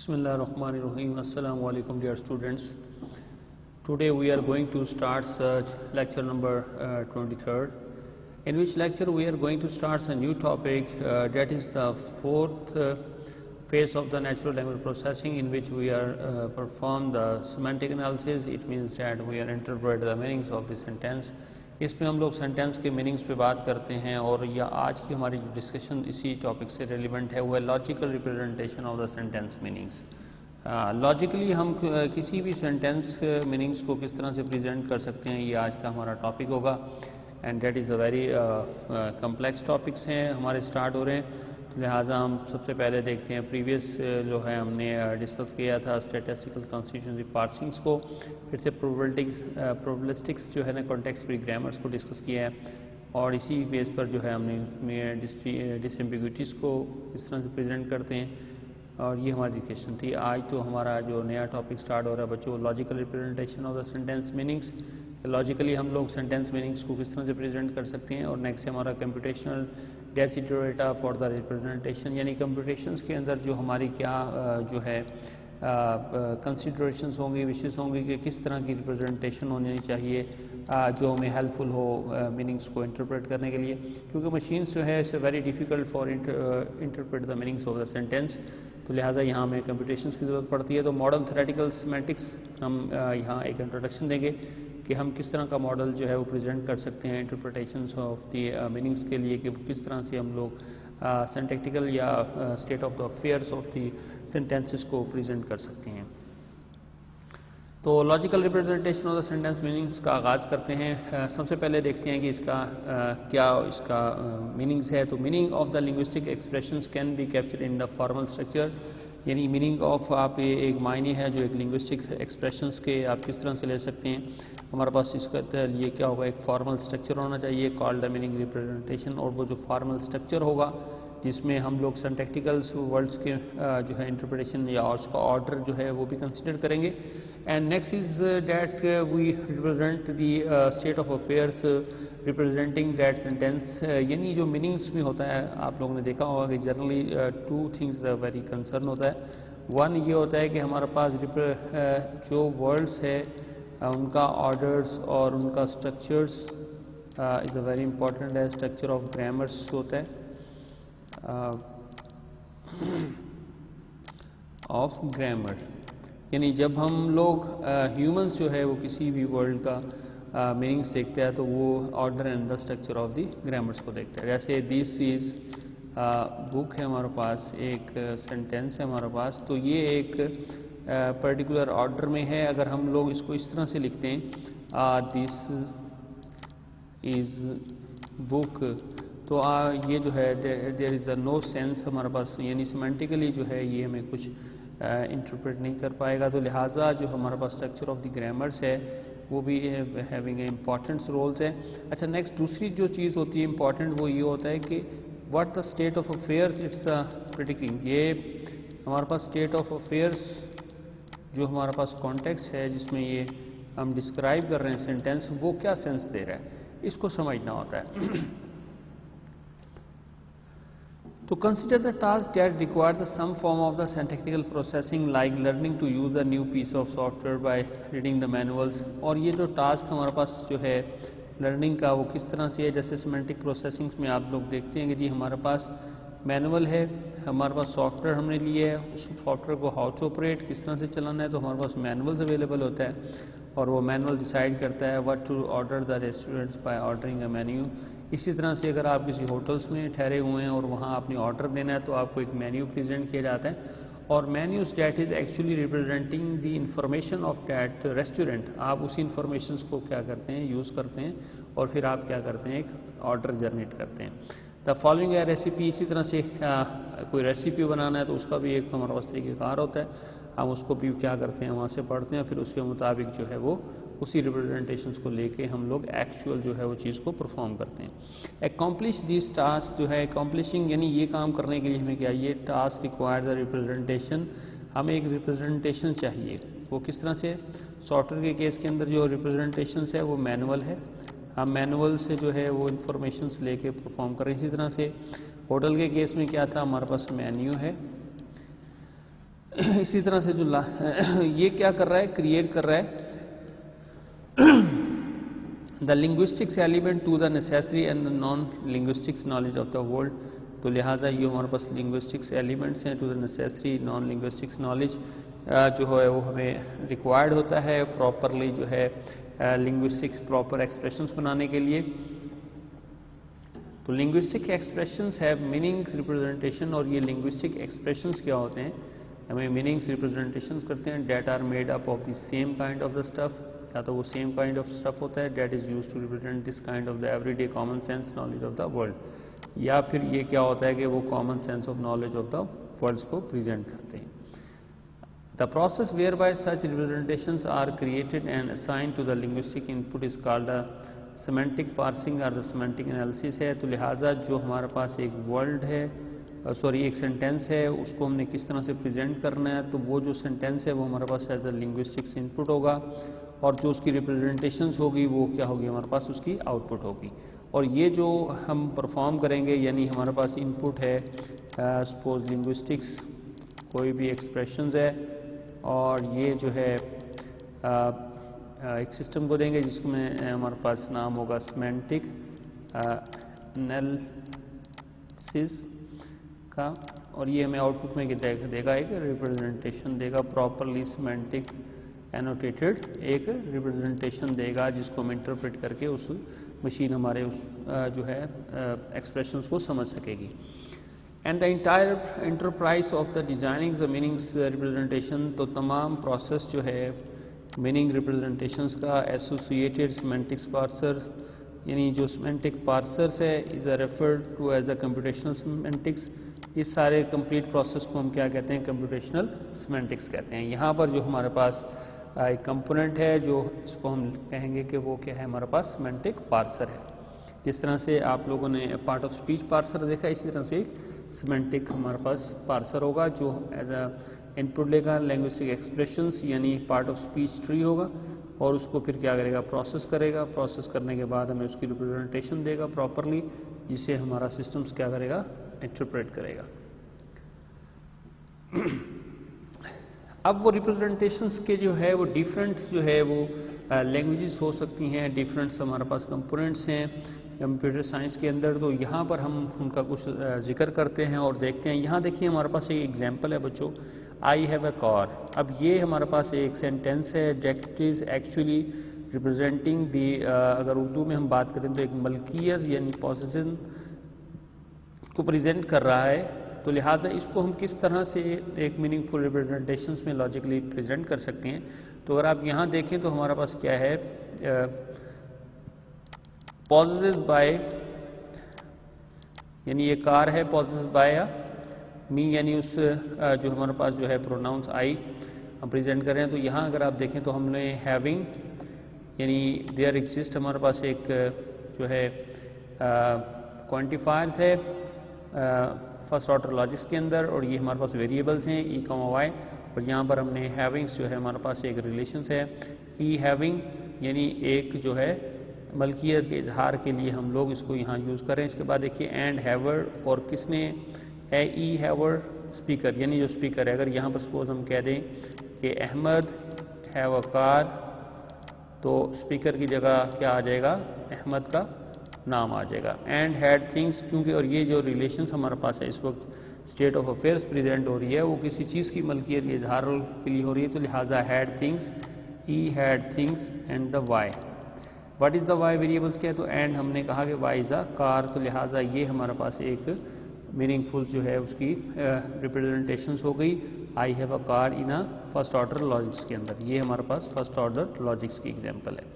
Bismillahirrahmanirrahim. Assalamu alaikum dear students. Today we are going to start lecture number 23rd, in which lecture we are going to start a new topic that is the fourth phase of the natural language processing, in which we are perform the semantic analysis. It means that we are interpret the meanings of the sentence. इसमें हम लोग sentence के meanings पे बात करते हैं और या आज की हमारी जो डिस्कशन इसी टॉपिक से रिलेवेंट है वो है logical representation of the sentence meanings. Logically हम किसी भी सेंटेंस मीनिंग्स को किस तरह से प्रेजेंट कर सकते हैं, ये आज का हमारा टॉपिक होगा and that is a very complex topics हैं हमारे स्टार्ट हो रहे हैं। तो लिहाजा हम सबसे पहले देखते हैं प्रीवियस जो है हमने डिस्कस किया था स्टैटिस्टिकल कॉन्स्टिट्यूएंसी पार्सिंग्स को, फिर से प्रोबेबिलिस्टिक्स जो है ना कॉन्टेक्स्ट फ्री ग्रामर्स को डिस्कस किया है और इसी बेस पर जो है हमने उसमें डिसएम्बिग्यूटीज़ को इस तरह से प्रेजेंट करते हैं और ये हमारी डिस्कशन थी। आज तो हमारा जो नया टॉपिक स्टार्ट हो रहा है बच्चों, logical representation of the sentence meanings. Logically हम लोग सेंटेंस मीनिंग्स को किस तरह से प्रेजेंट कर सकते हैं और नेक्स्ट हमारा computational data for the representation, यानी कंप्यूटेशंस के अंदर जो हमारी क्या जो है कंसिडरेशंस होंगी, विशेष होंगी कि किस तरह की रिप्रेजेंटेशन होनी चाहिए जो हमें हेल्पफुल हो मीनिंग्स को इंटरप्रेट करने के लिए, क्योंकि मशीन्स जो है it's very difficult for interpret the meanings of the sentence. तो लिहाजा यहाँ हमें कंप्यूटेशंस की ज़रूरत पड़ती है। तो मॉडर्न थ्योरेटिकल सेमेंटिक्स हम यहाँ एक इंट्रोडक्शन देंगे कि हम किस तरह का मॉडल जो है वो प्रेजेंट कर सकते हैं इंटरप्रिटेशंस ऑफ द मीनिंग्स के लिए, कि किस तरह से हम लोग सिंटैक्टिकल या state of the affairs of the sentences को प्रेजेंट कर सकते हैं। तो logical representation of the sentence meanings का आगाज़ करते हैं। सबसे पहले देखते हैं कि इसका क्या इसका मीनिंग्स है। तो meaning of the linguistic expressions can be captured in the formal structure, यानी मीनिंग ऑफ आप ये एक मायने है जो एक लिंग्विस्टिक एक्सप्रेशंस के आप किस तरह से ले सकते हैं। हमारे पास इसका लिए क्या होगा, एक फॉर्मल स्ट्रक्चर होना चाहिए कॉल्ड द मीनिंग रिप्रेजेंटेशन, और वो जो फॉर्मल स्ट्रक्चर होगा जिसमें हम लोग सिंटैक्टिकल वर्ड्स के जो है इंटरप्रिटेशन या उसका ऑर्डर जो है वो भी कंसिडर करेंगे। And next is that we represent the state of affairs representing that sentence, यानी जो मीनिंग्स में होता है आप लोगों ने देखा होगा कि generally two things very concern होता है। वन ये होता है कि हमारे पास जो वर्ड्स है उनका ऑर्डर्स और उनका structures is a very important है। स्ट्रक्चर ऑफ ग्रामर्स होता है ऑफ ग्रामर, यानी जब हम लोग ह्यूमंस जो है वो किसी भी वर्ड का मीनिंग्स देखते हैं तो वो order and the structure of the grammars को देखते हैं। जैसे दिस इज़ बुक है हमारे पास, एक सेंटेंस है हमारे पास, तो ये एक पर्टिकुलर ऑर्डर में है। अगर हम लोग इसको इस तरह से लिखते हैं दिस इज़ बुक, तो ये जो है there is a no sense हमारे पास, यानी सिमेंटिकली जो है ये हमें कुछ इंटरप्रेट नहीं कर पाएगा। तो लिहाजा जो हमारे पास स्ट्रक्चर ऑफ द ग्रामर्स है वो भी हैविंग इम्पॉर्टेंट रोल्स है। अच्छा, नेक्स्ट दूसरी जो चीज़ होती है इम्पॉर्टेंट वो ये होता है कि what the state of affairs it's predicting. ये हमारे पास स्टेट ऑफ अफेयर्स जो हमारे पास कॉन्टेक्स्ट है जिसमें ये हम डिस्क्राइब कर रहे हैं सेंटेंस, वो क्या सेंस दे रहा है, इसको समझना होता है। To consider the task that require the some form of the syntactical processing like learning to use a new piece of software by reading the manuals, और ये जो टास्क हमारे पास जो है लर्निंग का वो किस तरह से है, जैसे सिमेंटिक प्रोसेसिंग्स में आप लोग देखते हैं कि जी हमारे पास मैनुअल है, हमारे पास सॉफ्टवेयर हमने लिए है, उस सॉफ्टवेयर को हाउ टू ऑपरेट किस तरह से चलाना है, तो हमारे पास मैनुअल्स अवेलेबल होता है और वो मैनुअल डिसाइड करता है what to order the restaurants by ordering a menu. इसी तरह से अगर आप किसी होटल्स में ठहरे हुए हैं और वहाँ आपने ऑर्डर देना है तो आपको एक मेन्यू प्रेजेंट किया जाता है, और menus that is actually representing the information of that restaurant. आप उसी इंफॉर्मेशन को क्या करते हैं, यूज़ करते हैं और फिर आप क्या करते हैं, एक ऑर्डर जनरेट करते हैं। द फॉलोइंग है रेसिपी, इसी तरह से कोई रेसिपी बनाना है तो उसका भी एक हमारे पास तरीक़ेकार होता है, हम उसको भी क्या करते हैं वहाँ से पढ़ते हैं, फिर उसके मुताबिक जो है वो उसी रिप्रेजेंटेशंस को लेके हम लोग एक्चुअल जो है वो चीज़ को परफॉर्म करते हैं। एकम्प्लिश दिस टास्क जो है एकम्प्लिशिंग, यानी ये काम करने के लिए हमें क्या, ये टास्क रिक्वायर द रिप्रेजेंटेशन, हमें एक रिप्रेजेंटेशन चाहिए। वो किस तरह से, सॉफ्टवेयर के केस के अंदर जो रिप्रेजेंटेशन है वो मैनुअल है, हम मैनुअल से जो है वो इंफॉर्मेशंस लेके परफॉर्म करें। इसी तरह से होटल के केस में क्या था, हमारे पास मेन्यू है इसी तरह से जो ये क्या कर रहा है, क्रिएट कर रहा है the linguistics element to the necessary and non linguistics knowledge of the world. तो लिहाजा ये हमारे पास लिंग्विस्टिक्स एलिमेंट्स हैं to the necessary non linguistics knowledge जो है वो हमें रिक्वायर्ड होता है प्रॉपरली जो है लिंग्विस्टिक्स प्रॉपर एक्सप्रेशंस बनाने के लिए। तो linguistic expressions have meanings representation, और ये लिंग्विस्टिक एक्सप्रेशंस क्या होते हैं, हमें मीनिंग्स रिप्रेजेंटेशंस करते हैं that are made up of the same kind of the stuff, या तो वो सेम काइंड ऑफ स्टफ होता है that is used to represent this kind of the everyday common sense knowledge of the world, या फिर ये क्या होता है कि वो common sense of knowledge of the worlds को प्रेजेंट करते हैं। The process whereby such representations are created and assigned to the linguistic input is called the semantic parsing or the semantic analysis है। तो लिहाजा जो हमारे पास एक वर्ड है एक सेंटेंस है उसको हमने किस तरह से प्रेजेंट करना है, तो वो जो सेंटेंस है वो हमारे पास एज अ लिंग्विस्टिक्स इनपुट होगा, और जो उसकी रिप्रेजेंटेशंस होगी वो क्या होगी, हमारे पास उसकी आउटपुट होगी। और ये जो हम परफॉर्म करेंगे, यानी हमारे पास इनपुट है सपोज लिंग्विस्टिक्स कोई भी एक्सप्रेशंस है, और ये जो है एक सिस्टम को देंगे जिसमें हमारे पास नाम होगा सेमेंटिक एनालिसिस का, और ये हमें आउटपुट में देगा एक रिप्रेजेंटेशन देगा, प्रॉपरली सेमेंटिक एनोटेटेड एक रिप्रेजेंटेशन देगा जिसको हम इंटरप्रेट करके उस मशीन हमारे उस जो है एक्सप्रेशंस को समझ सकेगी। And the entire enterprise of the designing the meanings representation, तो तमाम प्रोसेस जो है मीनिंग रिप्रेजेंटेशंस का एसोसिएटेड सेमेंटिक्स पार्सर, यानी जो सेमेंटिक पार्सर्स है is referred to as a computational semantics. इस सारे कंप्लीट प्रोसेस को हम क्या कहते हैं, कंप्यूटेशनल सेमेंटिक्स कहते हैं। यहाँ पर जो हमारे पास एक कंपोनेंट है जो इसको हम कहेंगे कि वो क्या है, हमारे पास सेमेंटिक पार्सर है। जिस तरह से आप लोगों ने पार्ट ऑफ स्पीच पार्सर देखा, इसी तरह से एक सेमेंटिक हमारे पास पार्सर होगा जो एज अ इनपुट लेगा लैंग्विस्टिक एक्सप्रेशंस, यानी पार्ट ऑफ स्पीच ट्री होगा, और उसको फिर क्या करेगा, प्रोसेस करेगा। प्रोसेस करने के बाद हमें उसकी रिप्रेजेंटेशन देगा प्रॉपरली, जिसे हमारा सिस्टम्स क्या करेगा, इंटरप्रेट करेगा। अब वो रिप्रेजेंटेशंस के जो है वो डिफरेंट्स जो है वो लैंग्वेजेस हो सकती हैं, डिफरेंट्स हमारे पास कंपोनेंट्स हैं कंप्यूटर साइंस के अंदर। तो यहाँ पर हम उनका कुछ जिक्र करते हैं और देखते हैं। यहाँ देखिए हमारे पास एक एग्जांपल है बच्चों, आई हैव अ कार। अब ये हमारे पास एक सेंटेंस है डेट इज़ एक्चुअली रिप्रेजेंटिंग दी, अगर उर्दू में हम बात करें तो एक मलकियत यानी पोजेशन को प्रेजेंट कर रहा है। तो लिहाजा इसको हम किस तरह से एक मीनिंगफुल रिप्रेजेंटेशंस में लॉजिकली प्रेजेंट कर सकते हैं। तो अगर आप यहाँ देखें तो हमारे पास क्या है, पॉजेस बाय, यानी ये कार है, पॉजेस बाय मी, यानी उस जो हमारे पास जो है प्रोनाउंस आई हम प्रेजेंट कर रहे हैं। तो यहाँ अगर आप देखें तो हमने हैविंग, यानी देयर एग्जिस्ट, हमारे पास एक जो है क्वांटिफायर्स है फर्स्ट ऑर्डर लॉजिक्स के अंदर, और ये हमारे पास वेरिएबल्स हैं ई कॉमा वाई, और यहाँ पर हमने हैविंग्स जो है हमारे पास एक रिलेशंस है ई हैविंग, यानी एक जो है मलकियत के इजहार के लिए हम लोग इसको यहाँ यूज़ करें। इसके बाद देखिए एंड हैवर, और किसने है, ई हैवर स्पीकर, यानी जो स्पीकर है। अगर यहाँ पर सपोज हम कह दें कि अहमद हैव अ कार, तो स्पीकर की जगह क्या आ जाएगा, अहमद का नाम आ जाएगा। एंड हैड थिंग्स, क्योंकि और ये जो रिलेशंस हमारे पास है इस वक्त स्टेट ऑफ अफेयर्स प्रेजेंट हो रही है, वो किसी चीज़ की मलकियत के इजहार के लिए हो रही है। तो लिहाजा head things, E head things and the Y. What is the Y variables क्या है, तो एंड हमने कहा कि वाई इज़ अ कार। तो लिहाजा ये हमारे पास एक मीनिंगफुल जो है उसकी रिप्रेजेंटेशंस हो गई, I have a car in a first order logics के अंदर। ये हमारे पास फर्स्ट ऑर्डर लॉजिक्स की एग्जांपल है।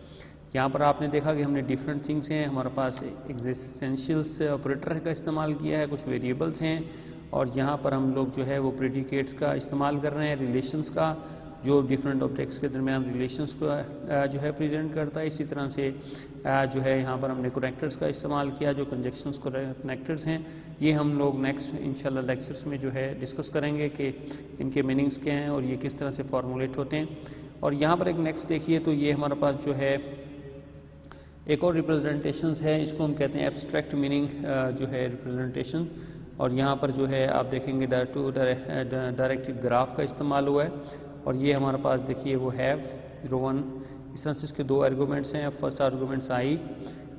यहाँ पर आपने देखा कि हमने डिफरेंट थिंग्स हैं, हमारे पास एग्जिस्टेंशियल्स ऑपरेटर का इस्तेमाल किया है, कुछ वेरिएबल्स हैं, और यहाँ पर हम लोग जो है वो प्रेडिकेट्स का इस्तेमाल कर रहे हैं, रिलेशंस का, जो डिफरेंट ऑब्जेक्ट्स के दरमियान रिलेशंस को जो है प्रेजेंट करता है। इसी तरह से जो है यहाँ पर हमने कनेक्टर्स का इस्तेमाल किया, जो कंजक्शंस कनेक्टर्स हैं। ये हम लोग नेक्स्ट इंशाल्लाह लेक्चर्स में जो है डिस्कस करेंगे कि इनके मीनिंग्स क्या हैं और ये किस तरह से फॉर्मुलेट होते हैं। और यहाँ पर एक नेक्स्ट देखिए, तो ये हमारे पास जो है एक और रिप्रेजेंटेशंस है, इसको हम कहते हैं एब्स्ट्रैक्ट मीनिंग जो है रिप्रेजेंटेशन। और यहाँ पर जो है आप देखेंगे डायरेक्टेड ग्राफ का इस्तेमाल हुआ है। और ये हमारे पास देखिए वो हैव 01, इस तरह से इसके दो आर्गूमेंट्स हैं। फर्स्ट आर्गूमेंट्स आई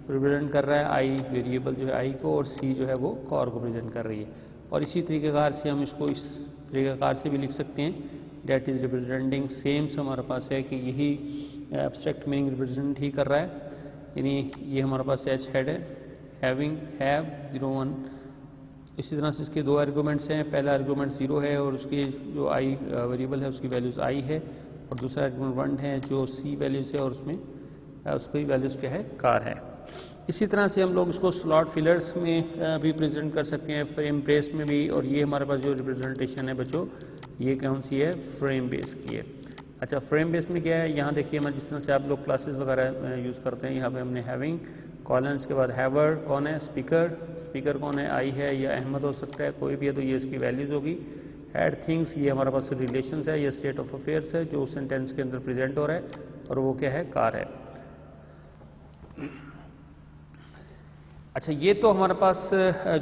रिप्रेजेंट कर रहा है, आई वेरिएबल जो है आई को, और सी जो है वो कॉर को प्रेजेंट कर रही है। और इसी तरीक़ेकार से हम इसको इस तरीक़ेकार से भी लिख सकते हैं, डेट इज़ रिप्रेजेंटिंग सेम से हमारे पास है कि यही एब्स्ट्रैक्ट मीनिंग रिप्रेजेंट ही कर रहा है, यानी ये हमारे पास एच हेड है, हैविंग हैव 01। इसी तरह से इसके दो आर्गूमेंट्स हैं, पहला आर्गूमेंट 0 है और उसकी जो आई वेरिएबल है उसकी वैल्यूज़ आई है, और दूसरा आर्गूमेंट 1 है जो सी वैल्यूज़ है और उसमें उसकी वैल्यूज़ क्या है, कार है। इसी तरह से हम लोग इसको स्लॉट फिलर्स में भी प्रेजेंट कर सकते हैं, फ्रेम बेस में भी। और ये हमारे पास जो रिप्रेजेंटेशन है बच्चों, ये कौन सी है, फ्रेम बेस की है। अच्छा, फ्रेम बेस में क्या है, यहाँ देखिए मैं जिस तरह से आप लोग क्लासेस वगैरह यूज़ करते हैं, यहाँ पे हमने हैविंग कॉलन्स के बाद हैवर कौन है, स्पीकर कौन है, आई है या अहमद हो सकता है, कोई भी है तो ये इसकी वैल्यूज़ होगी। हैड थिंग्स, ये हमारे पास रिलेशंस है, ये स्टेट ऑफ अफेयर्स है जो सेंटेंस के अंदर प्रेजेंट हो रहा है, और वो क्या है, कार है। अच्छा, ये तो हमारे पास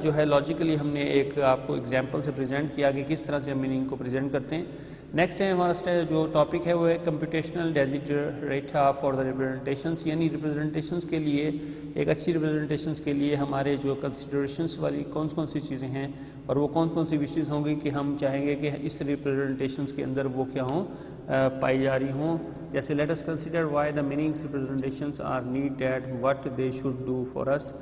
जो है लॉजिकली हमने एक आपको एग्जांपल से प्रेजेंट किया कि किस तरह से हम मीनिंग को प्रेजेंट करते हैं। नेक्स्ट है हमारा जो टॉपिक है वो है computational data for the representations, यानी रिप्रेजेंटेशंस के लिए, एक अच्छी रिप्रेजेंटेशंस के लिए हमारे जो कंसिडरेशंस वाली कौन कौन सी चीज़ें हैं और वो कौन कौन सी विशेज़ होंगी कि हम चाहेंगे कि इस रिप्रेजेंटेशंस के अंदर वो क्या हों, पाई जा रही हों। जैसे let us consider why the meanings representations are need that what they should do for us.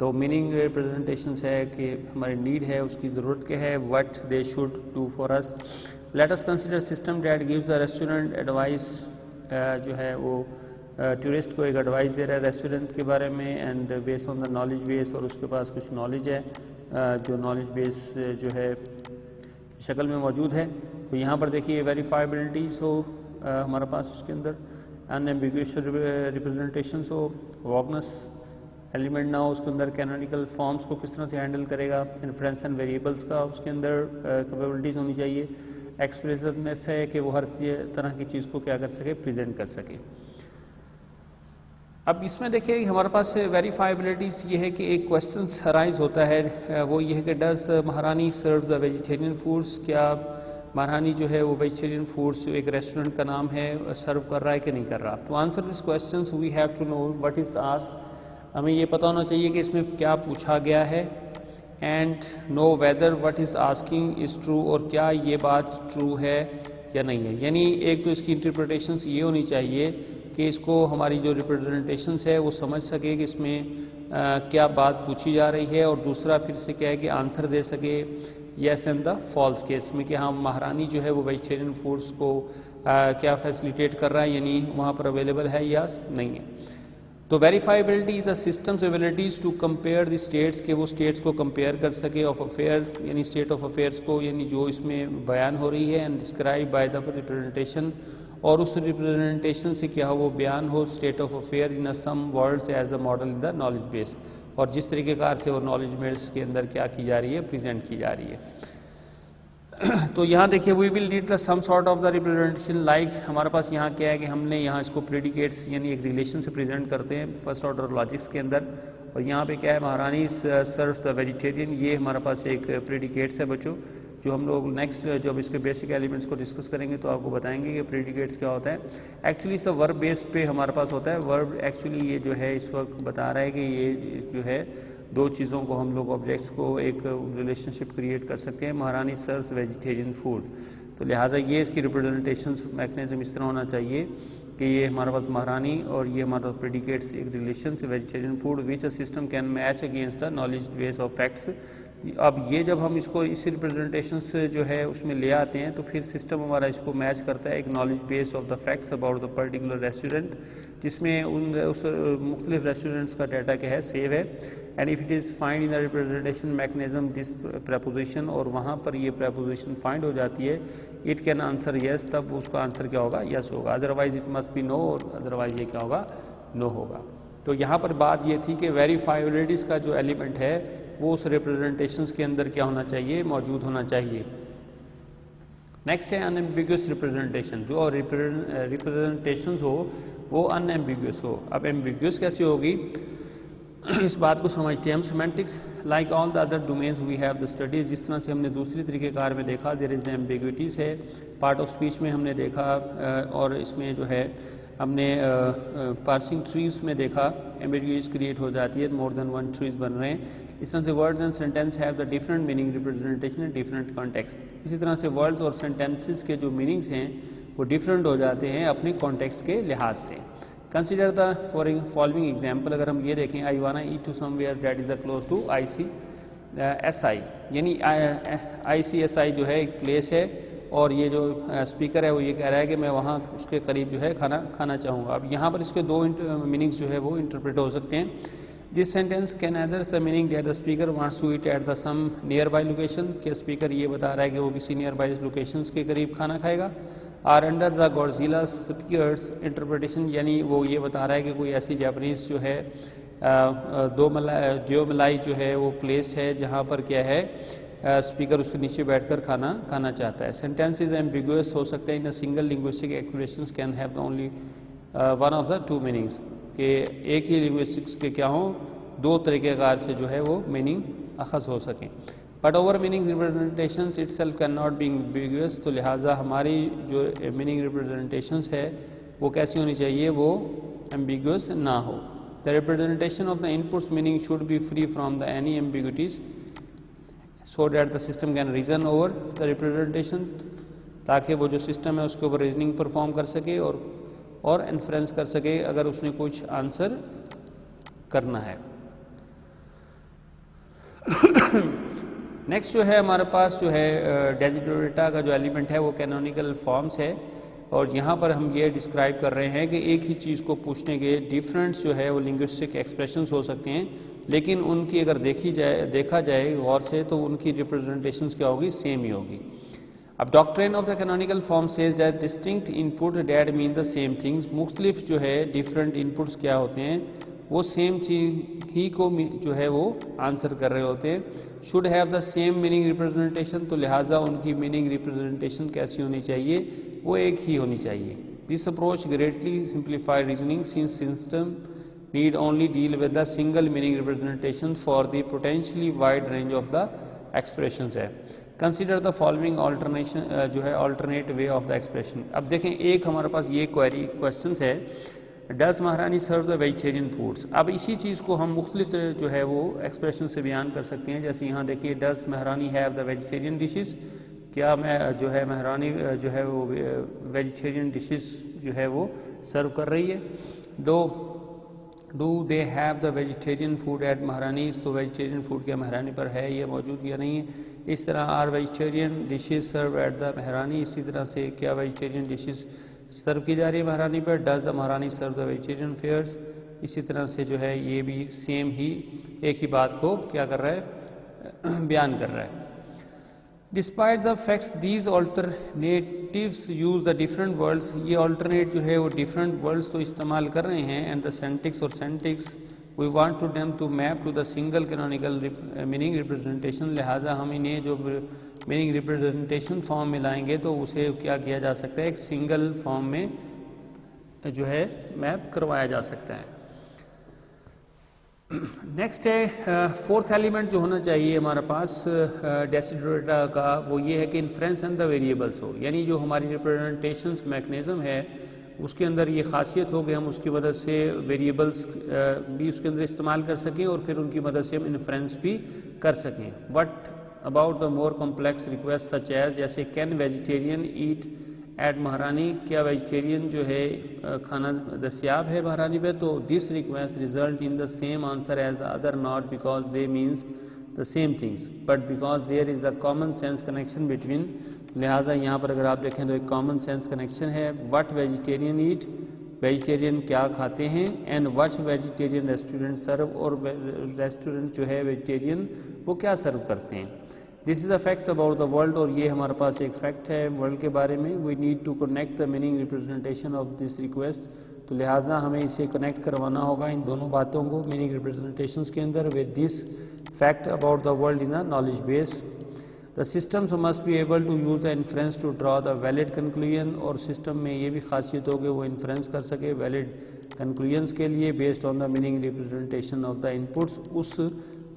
तो मीनिंग रिप्रेजेंटेशंस है कि हमारी नीड है, उसकी ज़रूरत क्या है, what they should do for us. Late us consider system that gives the restaurant advice, जो है वो टूरिस्ट को एक एडवाइस दे रहा है रेस्टोरेंट के बारे में, and based on the knowledge base, और उसके पास कुछ नॉलेज है जो नॉलेज बेस जो है शक्ल में मौजूद है। तो यहाँ पर देखिए वेरीफाइबिलिटीज़ हो हमारे पास, उसके अंदर अनएम्बिगुअस रिप्रेजेंटेशंस हो, वॉगनेस एलिमेंट ना हो, उसके अंदर कैनोनिकल फॉर्म्स को किस तरह से हैंडल करेगा, इन्फ्रेंस एंड वेरिएबल्स का उसके अंदर कैपेबिलिटीज़ होनी चाहिए, एक्सप्रेसिवनेस है कि वो हर तरह की चीज़ को क्या कर सके, प्रेजेंट कर सके। अब इसमें देखिए हमारे पास वेरीफाइबिलिटीज़ ये है कि एक क्वेश्चन अराइज होता है, वो ये है कि डज महारानी सर्व द वेजिटेरियन फूड्स, क्या महारानी जो है वो वेजिटेरियन फूड्स जो एक रेस्टोरेंट का नाम है सर्व कर रहा है कि नहीं कर रहा। To answer this questions we have to know what is asked, हमें ये पता होना चाहिए कि इसमें क्या पूछा गया है, and know whether what is asking is true, और क्या ये बात ट्रू है या नहीं है। यानी एक तो इसकी इंटरप्रिटेशंस ये होनी चाहिए कि इसको हमारी जो रिप्रेजेंटेशंस है वो समझ सके कि इसमें क्या बात पूछी जा रही है, और दूसरा फिर से क्या है कि आंसर दे सके yes and the false case में कि हाँ महारानी जो है वो वेजिटेरियन फूड्स को क्या फैसिलिटेट कर रहा है, यानी वहाँ पर अवेलेबल है या नहीं है। तो verifiability the systems abilities to compare the states, के वो स्टेट्स को कंपेयर कर सके ऑफ अफेयर, यानी स्टेट ऑफ अफेयर्स को, यानी जो इसमें बयान हो रही है, and describe by the representation, और उस रिप्रेजेंटेशन से क्या हो वो बयान हो state of affair in some words as a model in the knowledge base, और जिस तरीक़ेकार से वो नॉलेज बेस के अंदर क्या की जा रही है, प्रेजेंट की जा रही है। तो यहाँ देखिए we will need the some sort of the representation, like हमारे पास यहाँ क्या है कि हमने यहाँ इसको प्रेडिकेट्स यानी एक रिलेशन से प्रेजेंट करते हैं फर्स्ट ऑर्डर लॉजिक्स के अंदर, और यहाँ पे क्या है महारानी सर्व्स द वेजिटेरियन, ये हमारे पास एक प्रेडिकेट्स है बच्चों, जो हम लोग नेक्स्ट जब इसके बेसिक एलिमेंट्स को डिस्कस करेंगे तो आपको बताएंगे कि प्रेडिकेट्स क्या होता है। एक्चुअली इस वर्ब बेस पे हमारे पास होता है, वर्ब एक्चुअली ये जो है इस वक्त बता रहा है कि ये जो है दो चीज़ों को हम लोग ऑब्जेक्ट्स को एक रिलेशनशिप क्रिएट कर सकते हैं, महारानी सर्व्स वेजिटेरियन फूड, तो लिहाजा ये इसकी रिप्रेजेंटेशन मैकेनिज्म इस तरह होना चाहिए कि ये हमारे पास महारानी और ये हमारा प्रेडिकेट्स एक रिलेशन से vegetarian food which a system can match against the knowledge base of facts. अब ये जब हम इसको इस रिप्रेजेंटेशन से जो है उसमें ले आते हैं तो फिर सिस्टम हमारा इसको मैच करता है एक knowledge base of the facts about the particular restaurant, जिसमें उस मुख्तलिफ रेस्टोरेंट्स का डाटा क्या है, सेव है, and if it is find in the representation mechanism this preposition, और वहाँ पर ये प्रपोजिशन फाइंड हो जाती है, इट कैन आंसर येस, तब उसका आंसर क्या होगा, यस होगा, otherwise it must be no, और अदरवाइज ये क्या होगा, नो होगा। तो यहाँ पर बात ये थी कि वेरीफाइबिलिटीज़ का जो एलिमेंट है वो उस रिप्रेजेंटेशंस के अंदर क्या होना चाहिए, मौजूद होना चाहिए। नेक्स्ट है अनएम्बिगुअस रिप्रेजेंटेशन, जो रिप्रेजेंटेशंस हो वो अनएम्बिगुअस हो। अब एम्बिगुअस कैसे होगी, इस बात को समझते हैं हम। Semantics like all the other domains we have the studies, जिस तरह से हमने दूसरी तरीक़ेकार में देखा देयर इज़ एम्बिग्विटीज़ है, पार्ट ऑफ स्पीच में हमने देखा, और इसमें जो है हमने पार्सिंग ट्रीज में देखा एम्बिग्विटीज़ क्रिएट हो जाती है, मोर देन वन ट्रीज बन रहे हैं। इस तरह से words and sentence have the different meaning representation in different context. इसी तरह से वर्ड्स और सेंटेंसेस के जो मीनिंग्स हैं वो डिफरेंट हो जाते हैं अपने कॉन्टेक्स्ट के लिहाज से। कंसिडर द फॉलोइंग एग्जाम्पल, अगर हम ये देखें, I wanna eat to somewhere that is the close to ICSI, यानी ICSI जो है एक प्लेस है, और ये जो स्पीकर है वो ये कह रहा है कि मैं वहाँ उसके करीब जो है खाना चाहूँगा। अब यहाँ पर इसके दो मीनिंग्स जो है वो इंटरप्रेट हो सकते हैं। This sentence can other the meaning that the speaker wants to eat at the some nearby location, के स्पीकर ये बता रहा है कि वो किसी नियर बाई लोकेशंस के करीब खाना खाएगा। Are under the Godzilla speakers interpretation, यानी वो ये बता रहा है कि कोई ऐसी जापानीज़ जो है द्योमलाई जो है वो प्लेस है जहाँ पर क्या है स्पीकर उसके नीचे बैठकर खाना चाहता है। सेंटेंसेस एम्बिगुअस हो सकते हैं in a single linguistic expressions can have the only one of the two meanings, कि एक ही लिंग्विस्टिक्स के क्या हों दो तरीक़ेकार से जो है वो मीनिंग अखज़ हो सकें। But over meaning representations itself can not be ambiguous, तो लिहाजा हमारी जो मीनिंग रिप्रेजेंटेशंस है वो कैसी होनी चाहिए, वो एम्बिगुअस ना हो। The representation of the inputs meaning should be free from the any ambiguities so that the system can reason over the representation, ताकि वो जो सिस्टम है उसके ऊपर रीजनिंग परफॉर्म कर सके और इन्फ्रेंस कर सके अगर उसने कुछ आंसर करना है। नेक्स्ट जो है हमारे पास जो है डेजिटल का जो एलिमेंट है वो कैनोनिकल फॉर्म्स है, और यहाँ पर हम ये डिस्क्राइब कर रहे हैं कि एक ही चीज़ को पूछने के डिफरेंट जो है वो लिंग्विस्टिक एक्सप्रेशंस हो सकते हैं, लेकिन उनकी अगर देखा जाए गौर से तो उनकी रिप्रेजेंटेशंस क्या होगी, सेम ही होगी। अब doctrine of the canonical form says that distinct input that mean the same things, मुख्तलिफ जो है डिफरेंट इनपुट्स क्या होते हैं वो सेम चीज़ ही को जो है वो आंसर कर रहे होते हैं। Should have the same meaning representation, तो लिहाजा उनकी मीनिंग रिप्रेजेंटेशन कैसी होनी चाहिए, वो एक ही होनी चाहिए। This approach greatly simplified reasoning since system need only deal with the single meaning representation for the potentially wide range of the expressions है। कंसिडर द फॉलोइंग ऑल्टरनेशन जो है alternate way of the expression. अब देखें, एक हमारे पास ये question है, does महारानी सर्व द वेजिटेरियन फूड्स। अब इसी चीज़ को हम मुख्तलिफ जो है वो एक्सप्रेशन से बयान कर सकते हैं। जैसे यहाँ देखिए, डज महारानी हैव द वेजिटेरियन डिशेस, क्या मैं जो है महारानी जो है वो वेजिटेरियन डिशेस जो है वो सर्व कर रही है। Do they have the vegetarian food at महारानी, तो वेजिटेरियन फूड क्या महारानी पर है ये मौजूद या नहीं है। इस तरह are vegetarian dishes serve at the Maharani, इसी तरह से क्या वेजिटेरियन डिशेस सर्व की जा रही है महारानी पर। डज द महारानी सर्व द वेजिटेरियन फेयर्स, इसी तरह से जो है ये भी सेम ही एक ही बात को क्या कर रहा है, बयान कर रहा है। Despite the facts these alternatives use the different words, ये ऑल्टरनेट जो है वो डिफरेंट वर्ड्स तो इस्तेमाल कर रहे हैं। एंड द सेंटिक्स और syntax we want to them to map to the single canonical meaning representation, लिहाजा हम इन्हें जो मीनिंग रिप्रेजेंटेशन फॉर्म में लाएंगे तो उसे क्या किया जा सकता है, एक सिंगल फॉर्म में जो है मैप करवाया जा सकता है। नेक्स्ट है फोर्थ एलिमेंट जो होना चाहिए हमारे पास डेसिडरेटा का, वो ये है कि इन्फ्रेंस एंड द वेरिएबल्स हो, यानी जो हमारी रिप्रेजेंटेशंस मैकेनिज्म है उसके अंदर ये खासियत हो कि हम उसकी मदद से वेरिएबल्स भी उसके अंदर इस्तेमाल कर सकें और फिर उनकी मदद से हम इन्फ्रेंस भी कर सकें। What about the more complex request such as, जैसे can vegetarian eat at Maharani, क्या वेजिटेरियन जो है खाना दस्याब है महारानी पे। तो this request result in the same answer as the other, not because they means the same things but because there is the common sense connection between, लिहाजा यहाँ पर अगर आप देखें तो एक कॉमन सेंस कनेक्शन है। व्हाट वेजिटेरियन ईट, वेजिटेरियन क्या खाते हैं, and what vegetarian restaurant serve, और रेस्टोरेंट जो है वेजिटेरियन वो क्या सर्व करते हैं। This is a fact about the world, और ये हमारे पास एक फैक्ट है वर्ल्ड के बारे में। We need to connect the meaning representation of this request, तो लिहाजा हमें इसे कनेक्ट करवाना होगा इन दोनों बातों को मीनिंग रिप्रेजेंटेशंस के अंदर with this fact about the world in the knowledge base. The systems must be able to use the inference to draw the valid conclusion, और सिस्टम में ये भी खासियत हो कि वो इन्फ्रेंस कर सके वैलिड कंक्लूजन्स के लिए based on the meaning representation of the inputs, उस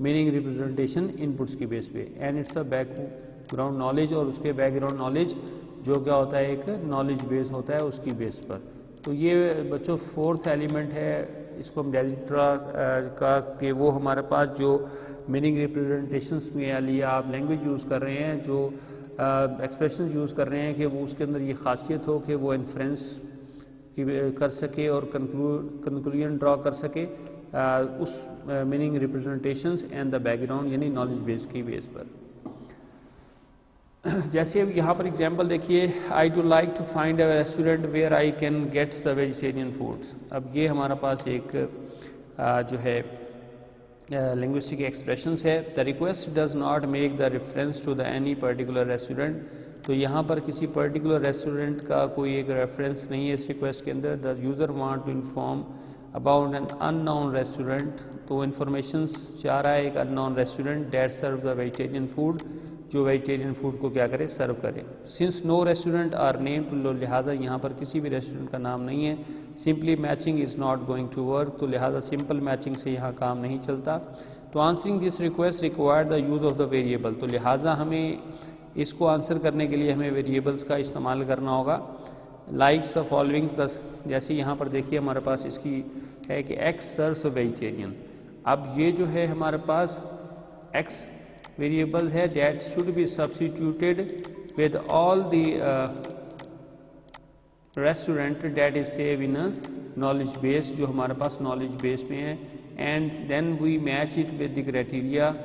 मीनिंग रिप्रेजेंटेशन इनपुट्स की बेस पे। And it's a background knowledge, और उसके बैकग्राउंड नॉलेज जो क्या होता है एक नॉलेज बेस होता है उसकी बेस पर। तो ये बच्चों फोर्थ एलिमेंट है, इसको हम डेजिट्रा का कि वो हमारे पास जो मीनिंग रिप्रेजेंटेशंस में या लिए आप लैंग्वेज यूज़ कर रहे हैं, जो एक्सप्रेशन यूज़ कर रहे हैं कि वो उसके अंदर ये खासियत हो कि वो इन्फ्रेंस कर सके और कंक्लूजन ड्रॉ कर सके उस meaning representations and the background यानी नॉलेज बेस की बेस पर। जैसे अब यहाँ पर एग्जांपल देखिए, I do like to find a restaurant where I can gets the vegetarian foods. अब ये हमारा पास एक जो है लिंग्विस्टिक एक्सप्रेशंस है। The request does not make the reference to the any particular restaurant, तो यहाँ पर किसी पर्टिकुलर रेस्टोरेंट का कोई एक रेफरेंस नहीं है इस रिक्वेस्ट के अंदर। The user want to inform about an unknown restaurant, तो इन्फॉर्मेशन चाह रहा है एक unknown restaurant that serve the vegetarian food, जो वेजिटेरियन फूड को क्या करे सर्व करे। Since no restaurant are name to, लिहाजा यहाँ पर किसी भी रेस्टोरेंट का नाम नहीं है। Simply matching is not going to work, तो लिहाजा सिंपल मैचिंग से यहाँ काम नहीं चलता। तो answering this request require the use of the variable, तो लिहाजा हमें इसको आंसर करने के लिए हमें वेरिएबल्स का इस्तेमाल करना होगा। लाइक्स द फॉलोइंग्स, जैसे यहाँ पर देखिए हमारे पास इसकी है कि एक्स सर्व्स वेजिटेरियन। अब ये जो है हमारे पास एक्स वेरिएबल है that should be substituted with all the restaurant that is save in a knowledge base, जो हमारे पास नॉलेज बेस में है। And then we match it with the criteria,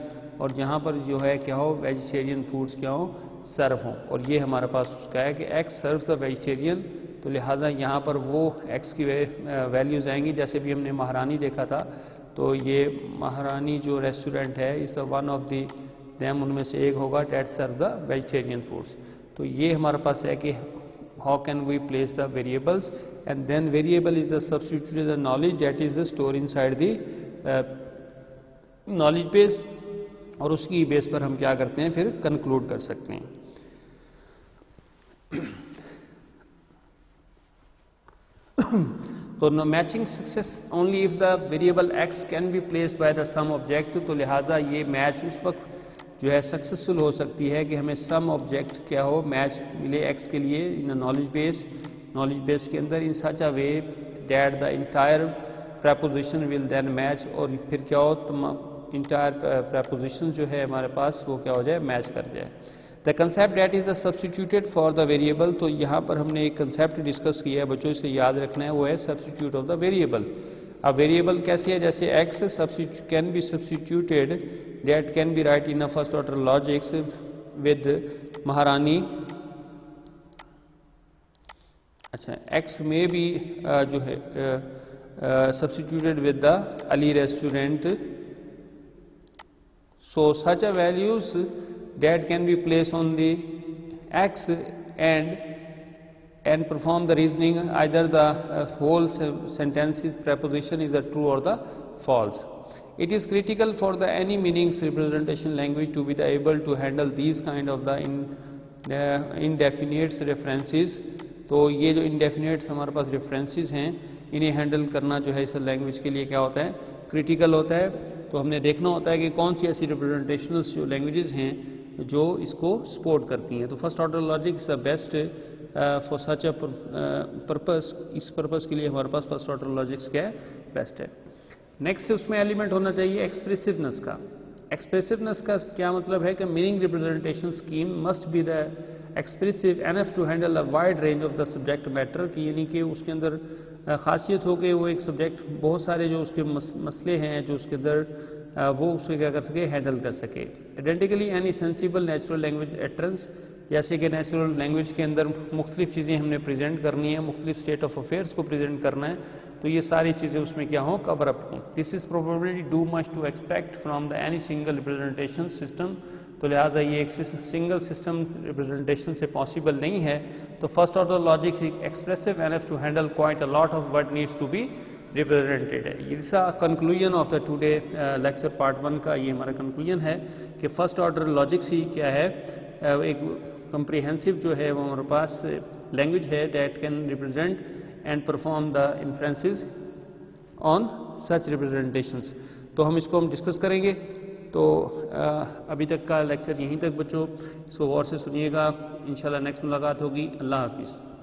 और जहाँ पर जो है क्या हो वेजिटेरियन फूड्स क्या हो सर्व हों, और ये हमारे पास उसका है कि एक्स सर्व द वेजिटेरियन, तो लिहाजा यहाँ पर वो एक्स की वैल्यूज़ आएंगी। जैसे भी हमने महारानी देखा था, तो ये महारानी जो रेस्टोरेंट है is one of the them, उनमें से एक होगा that serve the vegetarian foods. तो ये हमारे पास है कि how can we place the variables, and then variable is the substituted the knowledge that is the store inside the knowledge base, और उसकी बेस पर हम क्या करते हैं फिर कंक्लूड कर सकते हैं। तो matching success only if the variable x can be placed by the some object, तो लिहाजा ये मैच उस वक्त जो है सक्सेसफुल हो सकती है कि हमें सम ऑब्जेक्ट क्या हो मैच मिले एक्स के लिए इन नॉलेज बेस के अंदर in such a way that the entire proposition will then match, और फिर क्या हो इंटायर प्रपोजिशन जो है हमारे पास वो क्या हो जाए मैच कर जाए। The concept that is the substituted for the variable, तो यहाँ पर हमने एक कंसेप्ट डिस्कस किया है बच्चों, इसे याद रखना है, वो है सब्स्टिट्यूट ऑफ द वेरिएबल। अब वेरिएबल कैसे है, जैसे x can B substituted that can be right in a first order logics with महारानी। अच्छा, एक्स में भी जो है substituted with the Ali restaurant, so such a values that can be placed on the x and perform the reasoning, either the whole sentence is preposition is a true or the false. It is critical for the any meanings representation language to be able to handle these kind of the indefinite references, तो ये जो indefinite हमारे पास references हैं इन्हें handle करना जो है इस लैंग्वेज के लिए क्या होता है क्रिटिकल होता है। तो हमने देखना होता है कि कौन सी ऐसी रिप्रेजेंटेशनल्स जो लैंग्वेजेस हैं जो इसको सपोर्ट करती हैं। तो first order logic is the best for such a purpose, इस पर्पस के लिए हमारे पास फर्स्ट ऑर्डर लॉजिक्स क्या है बेस्ट है। नेक्स्ट उसमें एलिमेंट होना चाहिए एक्सप्रेसिवनेस का। एक्सप्रेसिवनेस का क्या मतलब है कि meaning representation scheme must be the expressive enough to handle a wide range of the subject matter, कि यानी कि उसके अंदर खासियत हो कि वो एक सब्जेक्ट बहुत सारे जो उसके मसले हैं जो उसके अंदर वो उसको क्या कर सके हैंडल कर सके। Identically any sensible natural language utterance, जैसे कि नेचुरल लैंग्वेज के अंदर मुख्तलिफ चीज़ें हमने प्रेजेंट करनी है, मुख्तलिफ स्टेट ऑफ अफेयर्स को प्रेजेंट करना है, तो ये सारी चीज़ें उसमें क्या हों कवर अप हों। This is probably do much to expect from the any single representation system, तो लिहाजा ये एक सिंगल सिस्टम रिप्रेजेंटेशन से पॉसिबल नहीं है। तो first order logic expressive enough to handle quite a lot of what needs to be represented है। ये conclusion of the today lecture part 1 का ये हमारा कंक्लूजन है कि फर्स्ट ऑर्डर लॉजिक्स ही क्या है एक कंप्रिहेंसिव जो है वो हमारे पास लैंग्वेज है that can represent and perform the influences on such representations. तो हम इसको डिस्कस करेंगे। तो अभी तक का लेक्चर यहीं तक बच्चों, इसको गौर से सुनिएगा। इंशाल्लाह नेक्स्ट मुलाकात होगी। अल्लाह हाफिज़।